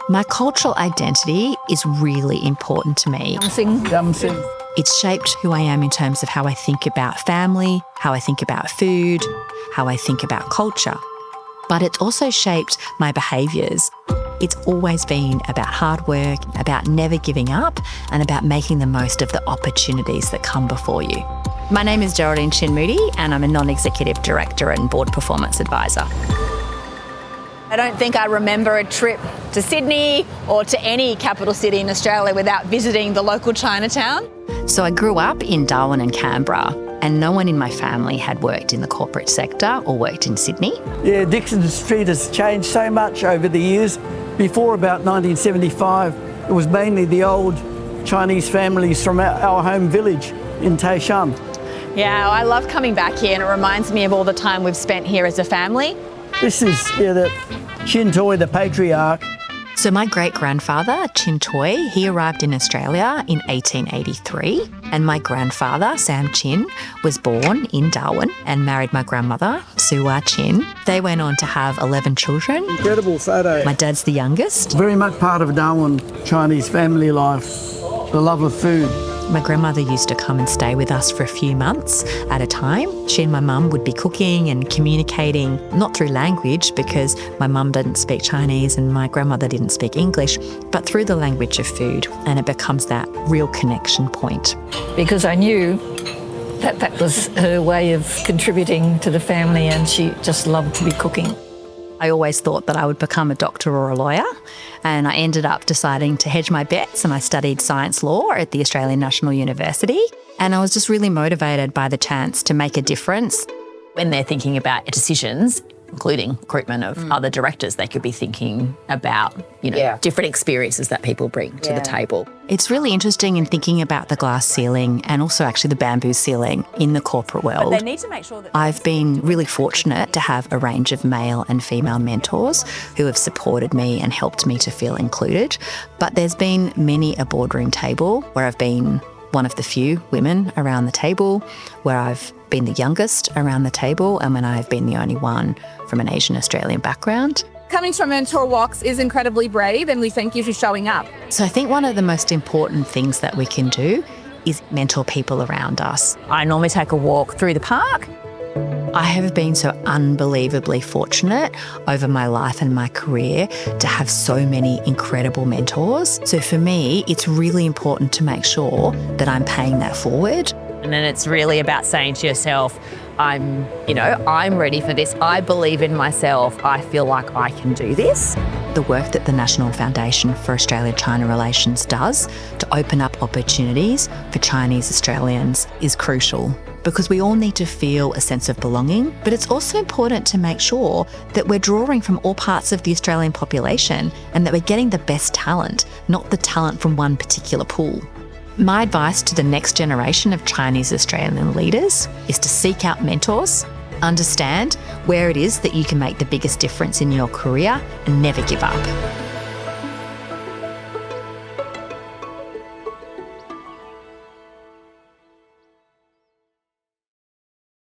My cultural identity is really important to me. It's shaped who I am in terms of how I think about family, how I think about food, how I think about culture. But it's also shaped my behaviours. It's always been about hard work, about never giving up, and about making the most of the opportunities that come before you. My name is Geraldine Chin Moody, and I'm a non-executive director and board performance advisor. I don't think I remember a trip to Sydney or to any capital city in Australia without visiting the local Chinatown. So I grew up in Darwin and Canberra, and no one in my family had worked in the corporate sector or worked in Sydney. Yeah, Dixon Street has changed so much over the years. Before about 1975, it was mainly the old Chinese families from our home village in Taishan. Yeah, I love coming back here, and it reminds me of all the time we've spent here as a family. This is the Chin Toy, the patriarch. So my great-grandfather, Chin Toy, he arrived in Australia in 1883, and my grandfather, Sam Chin, was born in Darwin and married my grandmother, Suwa Chin. They went on to have 11 children. Incredible photo. My dad's the youngest. Very much part of Darwin Chinese family life, the love of food. My grandmother used to come and stay with us for a few months at a time. She and my mum would be cooking and communicating, not through language because my mum didn't speak Chinese and my grandmother didn't speak English, but through the language of food, and it becomes that real connection point. Because I knew that was her way of contributing to the family, and she just loved to be cooking. I always thought that I would become a doctor or a lawyer, and I ended up deciding to hedge my bets, and I studied science law at the Australian National University, and I was just really motivated by the chance to make a difference. When they're thinking about decisions, including recruitment of other directors, they could be thinking about, different experiences that people bring to the table. It's really interesting in thinking about the glass ceiling and also actually the bamboo ceiling in the corporate world. But they need to make sure that I've been really fortunate to have a range of male and female mentors who have supported me and helped me to feel included. But there's been many a boardroom table where I've been one of the few women around the table, where I've been the youngest around the table, and when I've been the only one from an Asian Australian background. Coming to a mentor walks is incredibly brave, and we thank you for showing up. So I think one of the most important things that we can do is mentor people around us. I normally take a walk through the park. I have been so unbelievably fortunate over my life and my career to have so many incredible mentors. So for me, it's really important to make sure that I'm paying that forward. And then it's really about saying to yourself, I'm ready for this. I believe in myself. I feel like I can do this. The work that the National Foundation for Australia-China Relations does to open up opportunities for Chinese Australians is crucial, because we all need to feel a sense of belonging, but it's also important to make sure that we're drawing from all parts of the Australian population and that we're getting the best talent, not the talent from one particular pool. My advice to the next generation of Chinese Australian leaders is to seek out mentors, understand where it is that you can make the biggest difference in your career, and never give up.